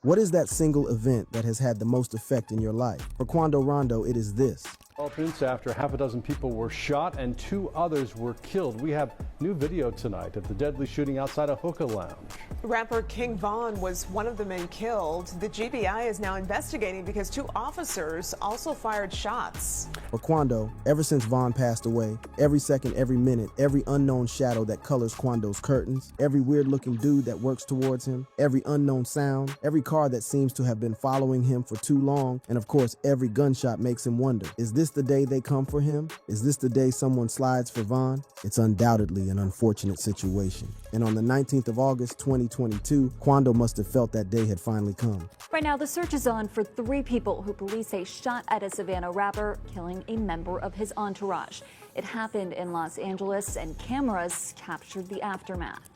What is that single event that has had the most effect in your life? For Quando Rondo, it is this. Developments after half a dozen people were shot and 2 others were killed. We have new video tonight of the deadly shooting outside a hookah lounge. Rapper King Von was one of the men killed. The GBI is now investigating because 2 officers also fired shots. For Quando, ever since Von passed away, every second, every minute, every unknown shadow that colors Quando's curtains, every weird-looking dude that works towards him, every unknown sound, every car that seems to have been following him for too long, and of course, every gunshot makes him wonder, is this the day they come for him? Is this the day someone slides for Von? It's undoubtedly an unfortunate situation. And on the 19th of August, 2022, Quando must have felt that day had finally come. Right now, the search is on for 3 people who police say shot at a Savannah rapper, killing a member of his entourage. It happened in Los Angeles, and cameras captured the aftermath.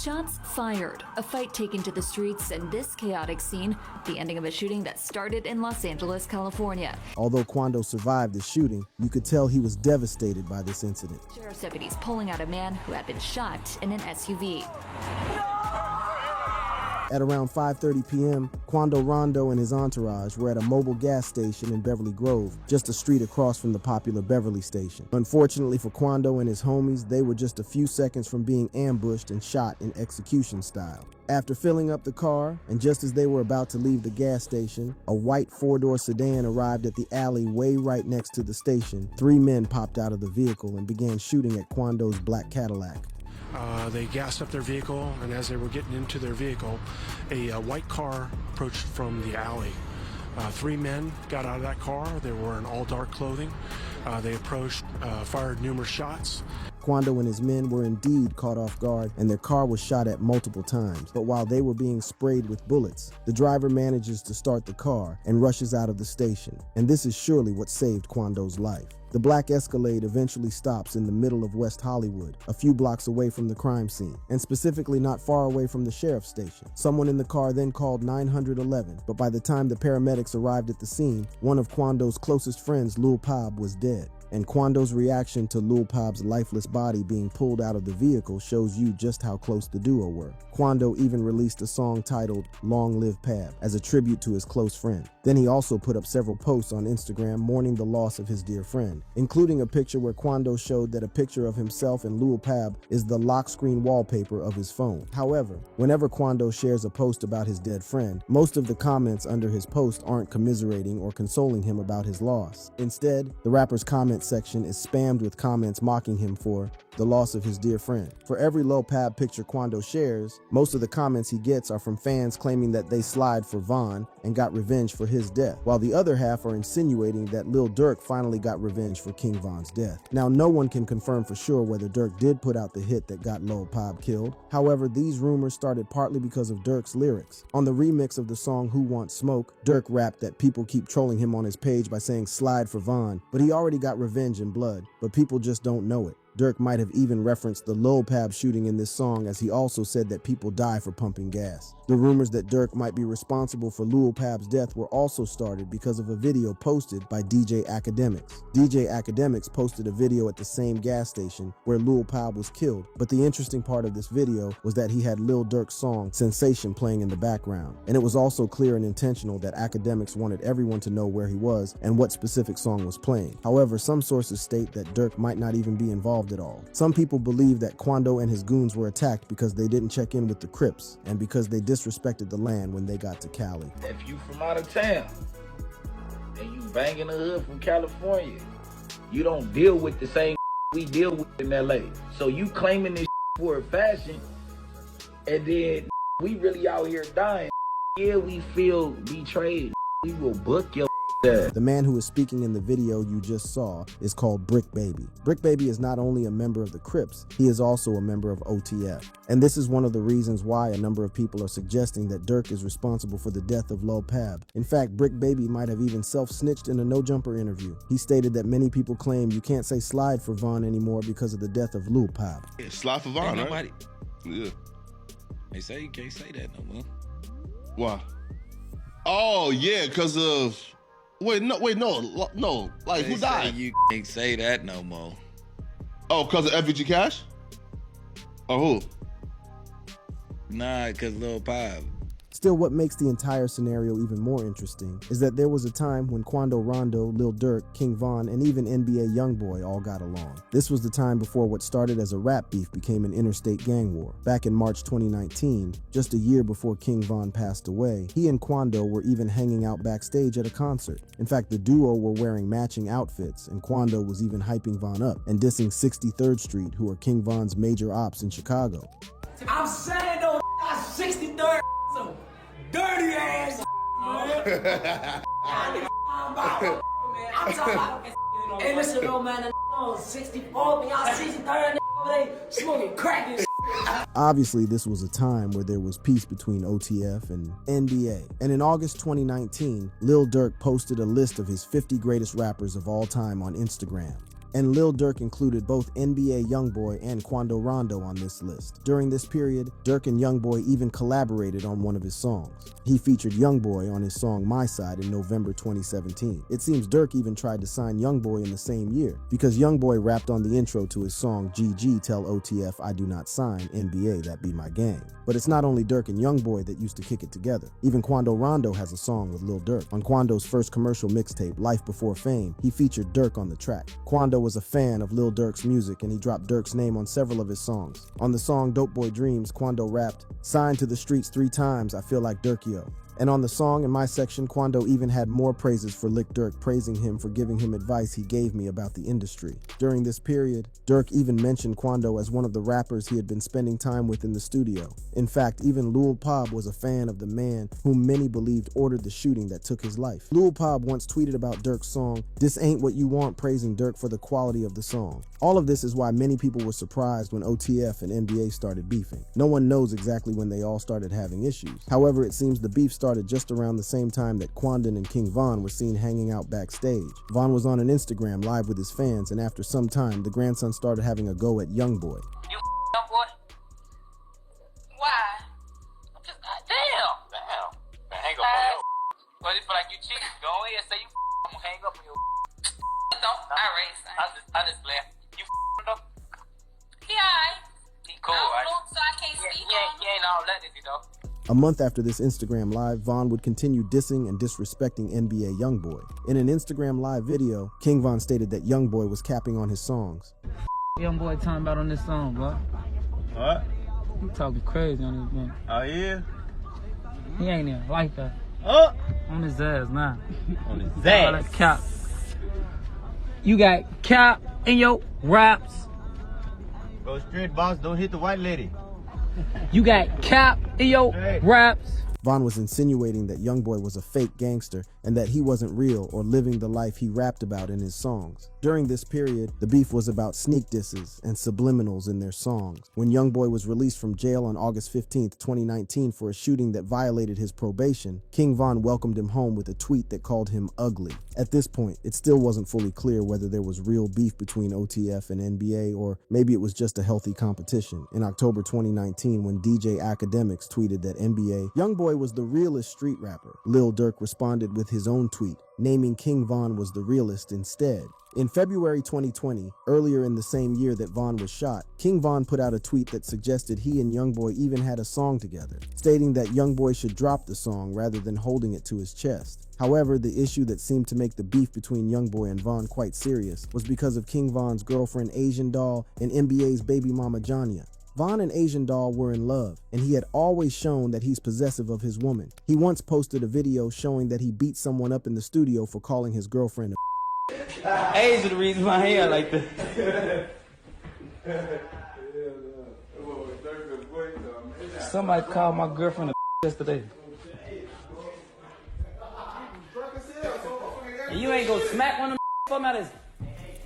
Shots fired, a fight taken to the streets, and this chaotic scene, the ending of a shooting that started in Los Angeles, California. Although Quando survived the shooting, you could tell he was devastated by this incident. Sheriff's deputies pulling out a man who had been shot in an SUV. At around 5:30 p.m., Quando Rondo and his entourage were at a mobile gas station in Beverly Grove, just a street across from the popular Beverly station. Unfortunately for Quando and his homies, they were just a few seconds from being ambushed and shot in execution style. After filling up the car, and just as they were about to leave the gas station, a white 4-door sedan arrived at the alley way right next to the station. 3 men popped out of the vehicle and began shooting at Quando's black Cadillac. They gassed up their vehicle, and as they were getting into their vehicle, a white car approached from the alley. 3 men got out of that car. They were in all dark clothing. They approached, fired numerous shots. Quando and his men were indeed caught off guard, and their car was shot at multiple times. But while they were being sprayed with bullets, the driver manages to start the car and rushes out of the station. And this is surely what saved Quando's life. The black Escalade eventually stops in the middle of West Hollywood, a few blocks away from the crime scene, and specifically not far away from the sheriff's station. Someone in the car then called 911, but by the time the paramedics arrived at the scene, one of Quando's closest friends, LUL PAB, was dead. And Quando's reaction to LUL PAB's lifeless body being pulled out of the vehicle shows you just how close the duo were. Quando even released a song titled "Long Live PAB" as a tribute to his close friend. Then he also put up several posts on Instagram mourning the loss of his dear friend, including a picture where Quando showed that a picture of himself and LUL PAB is the lock screen wallpaper of his phone. However, whenever Quando shares a post about his dead friend, most of the comments under his post aren't commiserating or consoling him about his loss. Instead, the rapper's comment section is spammed with comments mocking him for the loss of his dear friend. For every LUL PAB picture Quando shares, most of the comments he gets are from fans claiming that they slide for Von and got revenge for his death, while the other half are insinuating that Lil Durk finally got revenge for King Von's death. Now, no one can confirm for sure whether Durk did put out the hit that got LUL PAB killed. However, these rumors started partly because of Durk's lyrics. On the remix of the song Who Wants Smoke, Durk rapped that people keep trolling him on his page by saying slide for Von, but he already got revenge in blood, but people just don't know it. Durk might have even referenced the LUL PAB shooting in this song, as he also said that people die for pumping gas. The rumors that Durk might be responsible for LUL PAB's death were also started because of a video posted by DJ Academics. DJ Academics posted a video at the same gas station where LUL PAB was killed, but the interesting part of this video was that he had Lil Durk's song Sensation playing in the background, and it was also clear and intentional that Academics wanted everyone to know where he was and what specific song was playing. However, some sources state that Durk might not even be involved at all. Some people believe that Quando and his goons were attacked because they didn't check in with the Crips and because they disrespected the land when they got to Cali. If you from out of town and you banging the hood from California, you don't deal with the same we deal with in LA. So you claiming this for a fashion, and then we really out here dying. Yeah, we feel betrayed. We will book your ass. The man who is speaking in the video you just saw is called Brick Baby. Brick Baby is not only a member of the Crips, he is also a member of OTF. And this is one of the reasons why a number of people are suggesting that Durk is responsible for the death of LUL PAB. In fact, Brick Baby might have even self-snitched in a No Jumper interview. He stated that many people claim you can't say slide for Von anymore because of the death of LUL PAB. Yeah, slide for Von, right? Nobody. Yeah. They say you can't say that no more. Why? Oh, yeah, because of... Wait, no. Like, They who died? say you can't say that no more. Oh, because of FVG Cash? Or who? Nah, because Lil PAB. Still, what makes the entire scenario even more interesting is that there was a time when Quando Rondo, Lil Durk, King Von, and even NBA Youngboy all got along. This was the time before what started as a rap beef became an interstate gang war. Back in March 2019, just a year before King Von passed away, he and Quando were even hanging out backstage at a concert. In fact, the duo were wearing matching outfits, and Quando was even hyping Von up and dissing 63rd Street, who are King Von's major ops in Chicago. I'm saying though, 63rd, so dirty ass. I'm talking about, hey, listen, no man, 64, but y'all 63rd, they smoking crack and shit. Obviously, this was a time where there was peace between OTF and NBA. And in August 2019, Lil Durk posted a list of his 50 greatest rappers of all time on Instagram. And Lil Durk included both NBA Youngboy and Quando Rondo on this list. During this period, Durk and Youngboy even collaborated on one of his songs. He featured Youngboy on his song My Side in November 2017. It seems Durk even tried to sign Youngboy in the same year, because Youngboy rapped on the intro to his song GG Tell OTF I Do Not Sign, NBA That Be My Gang. But it's not only Durk and Youngboy that used to kick it together. Even Quando Rondo has a song with Lil Durk. On Quando's first commercial mixtape, Life Before Fame, he featured Durk on the track. Quando was a fan of Lil Durk's music, and he dropped Durk's name on several of his songs. On the song Dope Boy Dreams, Quando rapped, "Signed to the streets 3 times, I feel like Durkio." And on the song In My Section, Quando even had more praises for Lick Durk, praising him for giving him advice he gave me about the industry. During this period, Durk even mentioned Quando as one of the rappers he had been spending time with in the studio. In fact, even LUL PAB was a fan of the man whom many believed ordered the shooting that took his life. LUL PAB once tweeted about Durk's song, "This ain't what you want," praising Durk for the quality of the song. All of this is why many people were surprised when OTF and NBA started beefing. No one knows exactly when they all started having issues. However, it seems the beef started just around the same time that Quandon and King Von were seen hanging out backstage. Von was on an Instagram live with his fans, and after some time, the grandson started having a go at Youngboy. You boy? Why? I'm just, damn. Hang up on you. What if like you cheat? Go ahead and say you I'm gonna hang up on you. Don't. I just laugh. You though? He alright. He cool, right? So I can't speak. He ain't all that, is he though? A month after this Instagram live, Von would continue dissing and disrespecting NBA Youngboy. In an Instagram live video, King Von stated that Youngboy was capping on his songs. Youngboy talking about on this song, bro. What? You talking crazy on this man. Oh, yeah? He ain't even like that. Oh! On his ass now. On his ass. Cap. You got cap in your raps. Go straight, boss. Don't hit the white lady. You got cap in your raps. Von was insinuating that Youngboy was a fake gangster and that he wasn't real or living the life he rapped about in his songs. During this period, the beef was about sneak disses and subliminals in their songs. When Youngboy was released from jail on August 15th, 2019 for a shooting that violated his probation, King Von welcomed him home with a tweet that called him ugly. At this point, it still wasn't fully clear whether there was real beef between OTF and NBA, or maybe it was just a healthy competition. In October 2019, when DJ Academics tweeted that NBA Youngboy was the realest street rapper, Lil Durk responded with his own tweet, naming King Von was the realest instead. In February 2020, earlier in the same year that Von was shot, King Von put out a tweet that suggested he and Youngboy even had a song together, stating that Youngboy should drop the song rather than holding it to his chest. However, the issue that seemed to make the beef between Youngboy and Von quite serious was because of King Von's girlfriend Asian Doll and NBA's baby mama Janya. Von and Asian Doll were in love, and he had always shown that he's possessive of his woman. He once posted a video showing that he beat someone up in the studio for calling his girlfriend a Asian the reason my hair like that. Somebody called my girlfriend a yesterday. And you ain't gonna smack one of them out of.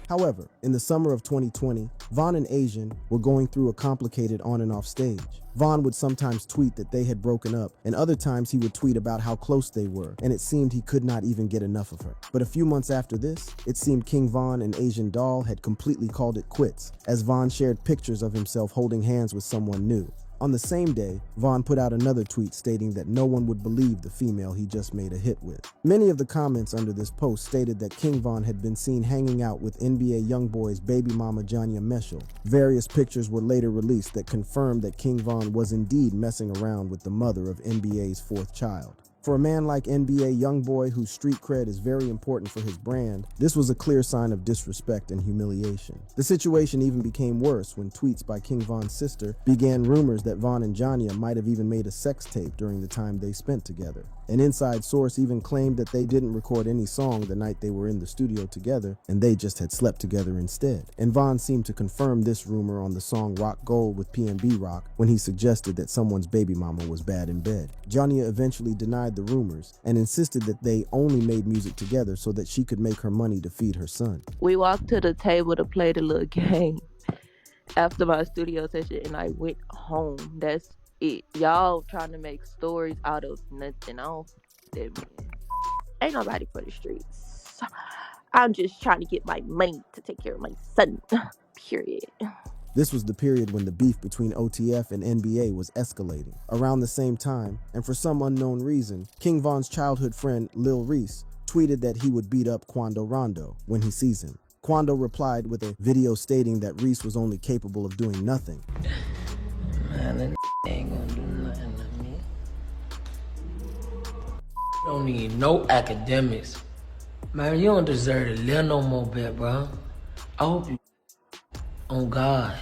However, in the summer of 2020, Von and Asian were going through a complicated on and off stage. Von would sometimes tweet that they had broken up, and other times he would tweet about how close they were, and it seemed he could not even get enough of her. But a few months after this, it seemed King Von and Asian Doll had completely called it quits, as Von shared pictures of himself holding hands with someone new. On the same day, Vaughn put out another tweet stating that no one would believe the female he just made a hit with. Many of the comments under this post stated that King Von had been seen hanging out with NBA YoungBoy's baby mama Janya Meshel. Various pictures were later released that confirmed that King Von was indeed messing around with the mother of NBA's fourth child. For a man like NBA YoungBoy, whose street cred is very important for his brand, this was a clear sign of disrespect and humiliation. The situation even became worse when tweets by King Von's sister began rumors that Von and Janya might have even made a sex tape during the time they spent together. An inside source even claimed that they didn't record any song the night they were in the studio together, and they just had slept together instead. And Von seemed to confirm this rumor on the song Rock Gold with PNB Rock when he suggested that someone's baby mama was bad in bed. Janya eventually denied the rumors and insisted that they only made music together so that she could make her money to feed her son. We walked to the table to play the little game after my studio session, and I went home. That's it. Y'all trying to make stories out of nothing. I don't that man. Ain't nobody for the streets. I'm just trying to get my money to take care of my son. Period. This was the period when the beef between OTF and NBA was escalating. Around the same time, and for some unknown reason, King Von's childhood friend Lil Reese tweeted that he would beat up Quando Rondo when he sees him. Quando replied with a video stating that Reese was only capable of doing nothing. Man, that ain't gonna do nothing to me. Don't need no academics. Man, you don't deserve to live no more, bet, bro. I hope you on God.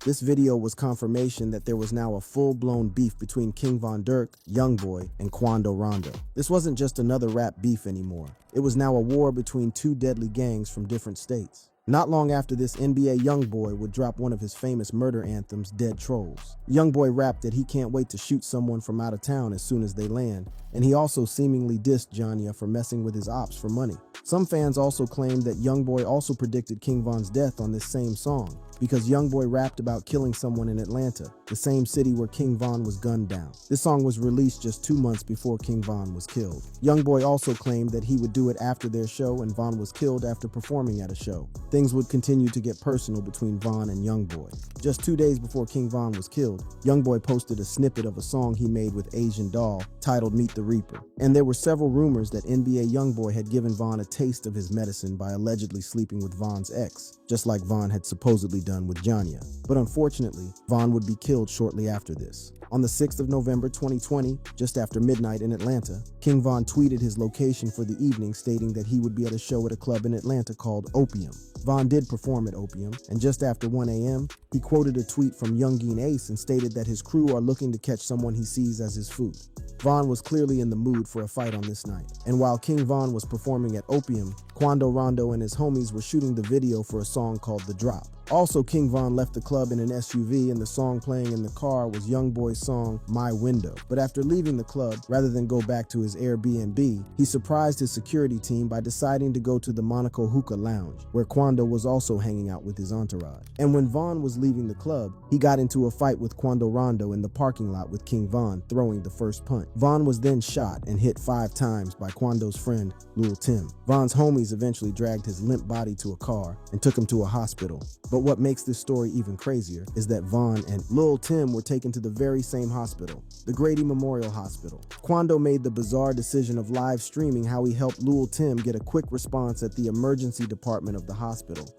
This video was confirmation that there was now a full-blown beef between King Von Dirk, YoungBoy, and Quando Rondo. This wasn't just another rap beef anymore. It was now a war between two deadly gangs from different states. Not long after this, NBA YoungBoy would drop one of his famous murder anthems, Dead Trolls. YoungBoy rapped that he can't wait to shoot someone from out of town as soon as they land, and he also seemingly dissed Janya for messing with his ops for money. Some fans also claimed that YoungBoy also predicted King Von's death on this same song, because YoungBoy rapped about killing someone in Atlanta, the same city where King Von was gunned down. This song was released just 2 months before King Von was killed. YoungBoy also claimed that he would do it after their show and Von was killed after performing at a show. Things would continue to get personal between Von and YoungBoy. Just 2 days before King Von was killed, YoungBoy posted a snippet of a song he made with Asian Doll titled Meet the Reaper. And there were several rumors that NBA YoungBoy had given Von a taste of his medicine by allegedly sleeping with Von's ex, just like Von had supposedly done with Janya. But unfortunately, Von would be killed shortly after this. On the 6th of November 2020, just after midnight in Atlanta, King Von tweeted his location for the evening, stating that he would be at a show at a club in Atlanta called Opium. Von did perform at Opium, and just after 1 a.m., he quoted a tweet from Youngeen Ace and stated that his crew are looking to catch someone he sees as his food. Von was clearly in the mood for a fight on this night, and while King Von was performing at Opium, Quando Rondo and his homies were shooting the video for a song called The Drop. Also, King Von left the club in an SUV, and the song playing in the car was YoungBoy's song, My Window. But after leaving the club, rather than go back to his Airbnb, he surprised his security team by deciding to go to the Monaco Hookah Lounge, where Quando was also hanging out with his entourage. And when Von was leaving the club, he got into a fight with Quando Rondo in the parking lot with King Von, throwing the first punch. Von was then shot and hit 5 times by Quando's friend, LUL Tim. Von's homies eventually dragged his limp body to a car and took him to a hospital. But what makes this story even crazier is that Von and LUL Tim were taken to the very same hospital, the Grady Memorial Hospital. Quando made the bizarre decision of live streaming how he helped LUL Tim get a quick response at the emergency department of the hospital.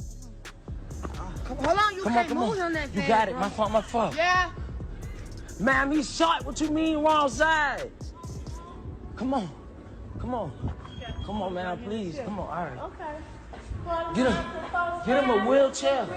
Hold on, you can't move on that thing. You got it, my fault. Yeah. Man, he's shot. What you mean wrong side? Come on, man, please. Come on, all right. Okay. Get him a wheelchair.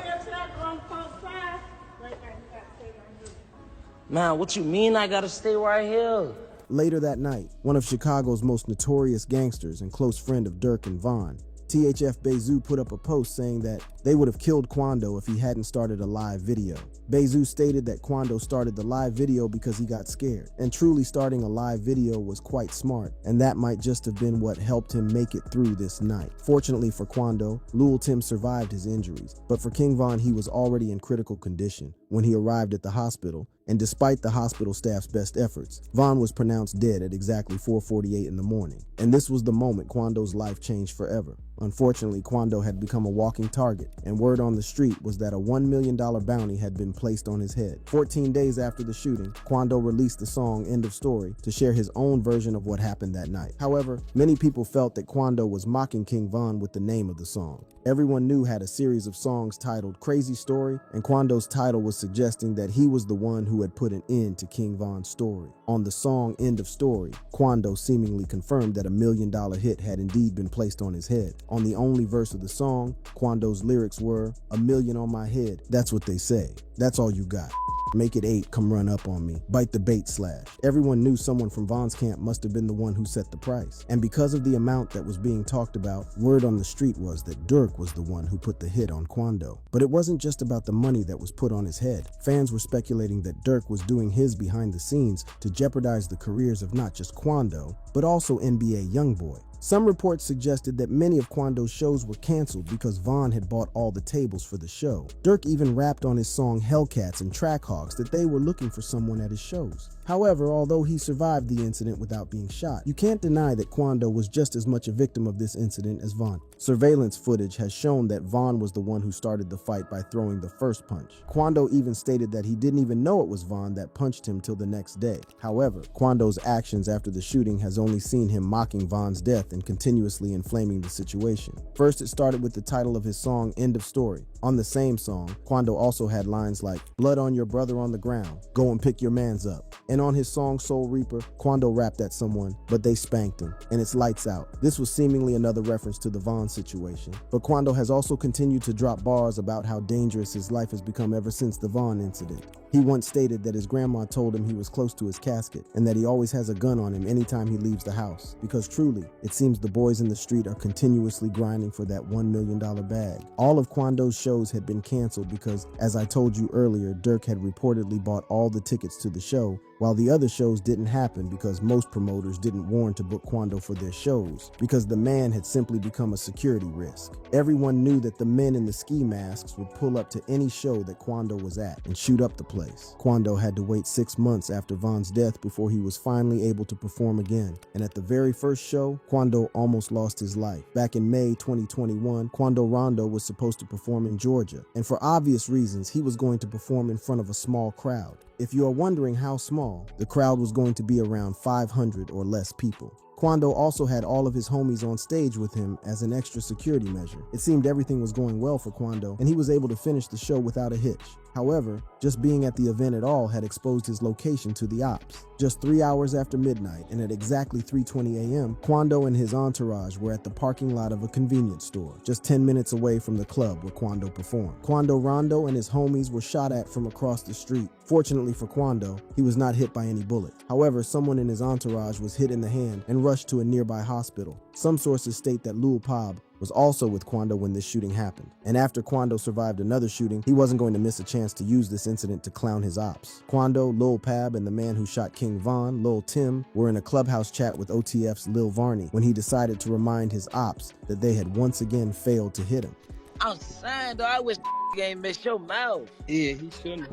Man, what you mean I gotta stay right here? Later that night, one of Chicago's most notorious gangsters and close friend of Dirk and Von, THF Bezu, put up a post saying that they would have killed Quando if he hadn't started a live video. Bezu stated that Quando started the live video because he got scared, and truly starting a live video was quite smart, and that might just have been what helped him make it through this night. Fortunately for Quando, LUL Tim survived his injuries, but for King Von, he was already in critical condition. When he arrived at the hospital, And despite the hospital staff's best efforts, Vaughn was pronounced dead at exactly 4:48 in the morning. And this was the moment Quando's life changed forever. Unfortunately, Quando had become a walking target, and word on the street was that a $1 million bounty had been placed on his head. 14 days after the shooting, Quando released the song End of Story to share his own version of what happened that night. However, many people felt that Quando was mocking King Von with the name of the song. Everyone knew had a series of songs titled Crazy Story, and Quando's title was suggesting that he was the one who had put an end to King Von's story. On the song End of Story, Quando seemingly confirmed that a $1 million hit had indeed been placed on his head. On the only verse of the song, Quando's lyrics were, "A million on my head, that's what they say. That's all you got. Make it 8, come run up on me. Bite the bait slash." Everyone knew someone from Von's camp must have been the one who set the price. And because of the amount that was being talked about, word on the street was that Dirk was the one who put the hit on Quando. But it wasn't just about the money that was put on his head. Fans were speculating that Dirk was doing his behind the scenes to jeopardize the careers of not just Quando, but also NBA YoungBoy. Some reports suggested that many of Quando's shows were canceled because Von had bought all the tables for the show. Dirk even rapped on his song Hellcats and Trackhawks that they were looking for someone at his shows. However, although he survived the incident without being shot, you can't deny that Quando was just as much a victim of this incident as Von. Surveillance footage has shown that Von was the one who started the fight by throwing the first punch. Quando even stated that he didn't even know it was Von that punched him till the next day. However, Quando's actions after the shooting has only seen him mocking Von's death and continuously inflaming the situation. First, it started with the title of his song End of Story. On the same song, Quando also had lines like, "Blood on your brother on the ground, go and pick your mans up." And on his song Soul Reaper, Quando rapped at someone, but they spanked him, and it's lights out. This was seemingly another reference to the Von situation. But Quando has also continued to drop bars about how dangerous his life has become ever since the Von incident. He once stated that his grandma told him he was close to his casket, and that he always has a gun on him anytime he leaves the house. Because truly, it seems the boys in the street are continuously grinding for that $1 million bag. All of Quando's shows had been canceled because, as I told you earlier, Dirk had reportedly bought all the tickets to the show, while the other shows didn't happen because most promoters didn't warn to book Quando for their shows, because the man had simply become a security risk. Everyone knew that the men in the ski masks would pull up to any show that Quando was at and shoot up the place. Quando had to wait 6 months after Von's death before he was finally able to perform again. And at the very first show, Quando almost lost his life. Back in May 2021, Quando Rondo was supposed to perform in Georgia, and for obvious reasons, he was going to perform in front of a small crowd. If you are wondering how small, the crowd was going to be around 500 or less people. Quando also had all of his homies on stage with him as an extra security measure. It seemed everything was going well for Quando, and he was able to finish the show without a hitch. However, just being at the event at all had exposed his location to the ops. Just 3 hours after midnight, and at exactly 3:20 a.m., Quando and his entourage were at the parking lot of a convenience store, just 10 minutes away from the club where Quando performed. Quando Rondo and his homies were shot at from across the street. Fortunately for Quando, he was not hit by any bullet. However, someone in his entourage was hit in the hand and rushed to a nearby hospital. Some sources state that LUL PAB was also with Quando when this shooting happened. And after Quando survived another shooting, he wasn't going to miss a chance to use this incident to clown his ops. Quando, LUL PAB, and the man who shot King Von, Lil Tim, were in a clubhouse chat with OTF's Lil Varney when he decided to remind his ops that they had once again failed to hit him. I'm saying, though, I wish ain't miss your mouth. Yeah, he shouldn't.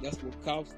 That's what cost.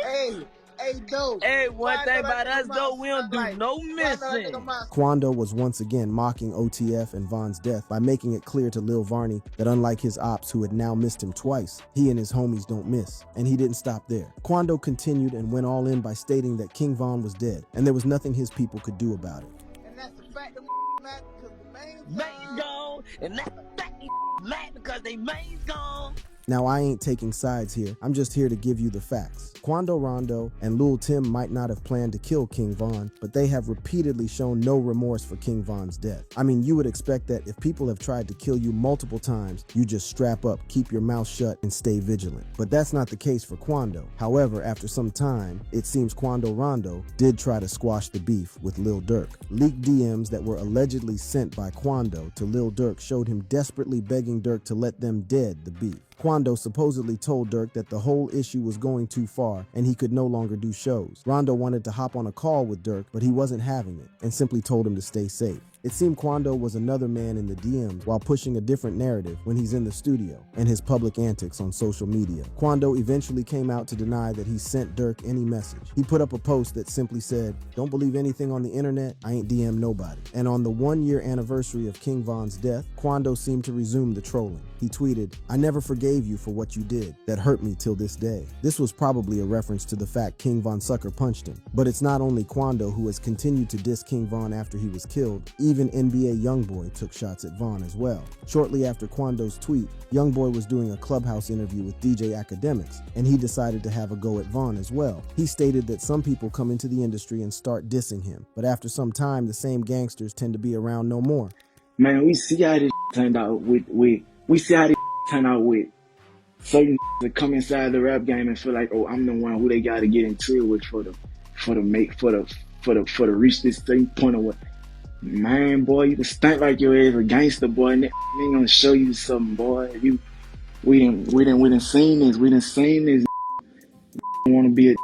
Hey, dope. Hey, one thing about us, though, we don't do no missing. Quando was once again mocking OTF and Von's death by making it clear to Lil Varney that unlike his ops who had now missed him twice, he and his homies don't miss. And he didn't stop there. Quando continued and went all in by stating that King Von was dead, and there was nothing his people could do about it. And that's the fact that mad because the main's gone. And that's the fact mad because they main's gone. Now, I ain't taking sides here. I'm just here to give you the facts. Quando Rondo and Lil Tim might not have planned to kill King Von, but they have repeatedly shown no remorse for King Von's death. I mean, you would expect that if people have tried to kill you multiple times, you just strap up, keep your mouth shut, and stay vigilant. But that's not the case for Quando. However, after some time, it seems Quando Rondo did try to squash the beef with Lil Durk. Leaked DMs that were allegedly sent by Quando to Lil Durk showed him desperately begging Durk to let them dead the beef. Quando supposedly told Durk that the whole issue was going too far and he could no longer do shows. Rondo wanted to hop on a call with Durk, but he wasn't having it and simply told him to stay safe. It seemed Quando was another man in the DMs while pushing a different narrative when he's in the studio and his public antics on social media. Quando eventually came out to deny that he sent Dirk any message. He put up a post that simply said, "Don't believe anything on the internet, I ain't DM nobody." And on the 1-year anniversary of King Von's death, Quando seemed to resume the trolling. He tweeted, "I never forgave you for what you did. That hurt me till this day." This was probably a reference to the fact King Von sucker punched him. But it's not only Quando who has continued to diss King Von after he was killed. Even NBA YoungBoy took shots at Von as well. Shortly after Quando's tweet, YoungBoy was doing a Clubhouse interview with DJ Academics, and he decided to have a go at Von as well. He stated that some people come into the industry and start dissing him, but after some time, the same gangsters tend to be around no more. Man, we see how this turned out with certain that come inside the rap game and feel like, oh, I'm the one who they got to get into it with for to reach this certain point of what. Man, boy, you just think like your ass a gangster, boy. And they ain't gonna show you something, boy. We done seen this. We done seen this. Wanna be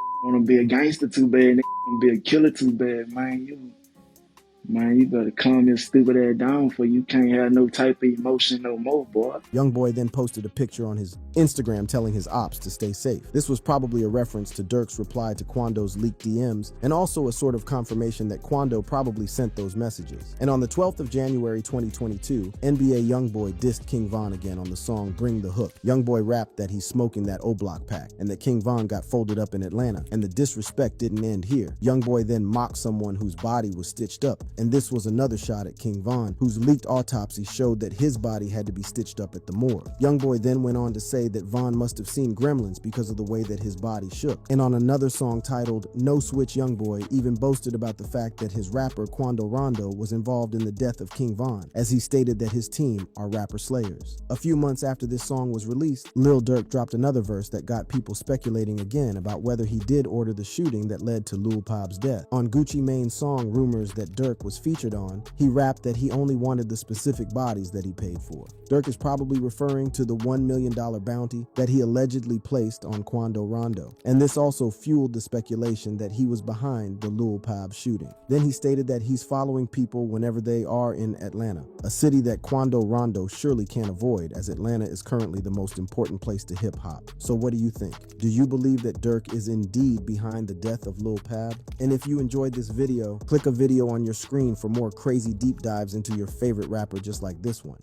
a gangster too bad. Wanna be a killer too bad, man. You better calm your stupid ass down for you can't have no type of emotion no more, boy. YoungBoy then posted a picture on his Instagram telling his ops to stay safe. This was probably a reference to Dirk's reply to Quando's leaked DMs, and also a sort of confirmation that Quando probably sent those messages. And on the 12th of January 2022, NBA YoungBoy dissed King Von again on the song Bring the Hook. YoungBoy rapped that he's smoking that O-Block pack, and that King Von got folded up in Atlanta, and the disrespect didn't end here. YoungBoy then mocked someone whose body was stitched up, and this was another shot at King Von, whose leaked autopsy showed that his body had to be stitched up at the morgue. YoungBoy then went on to say that Von must have seen gremlins because of the way that his body shook. And on another song titled No Switch, YoungBoy even boasted about the fact that his rapper Quando Rondo was involved in the death of King Von, as he stated that his team are rapper slayers. A few months after this song was released, Lil Durk dropped another verse that got people speculating again about whether he did order the shooting that led to LUL PAB's death. On Gucci Mane's song Rumors that Durk was featured on, he rapped that he only wanted the specific bodies that he paid for. Durk is probably referring to the $1 million bounty that he allegedly placed on Quando Rondo, and this also fueled the speculation that he was behind the LUL PAB shooting. Then he stated that he's following people whenever they are in Atlanta, a city that Quando Rondo surely can't avoid, as Atlanta is currently the most important place to hip-hop. So what do you think? Do you believe that Durk is indeed behind the death of LUL PAB? And if you enjoyed this video, click a video on your screen for more crazy deep dives into your favorite rapper just like this one.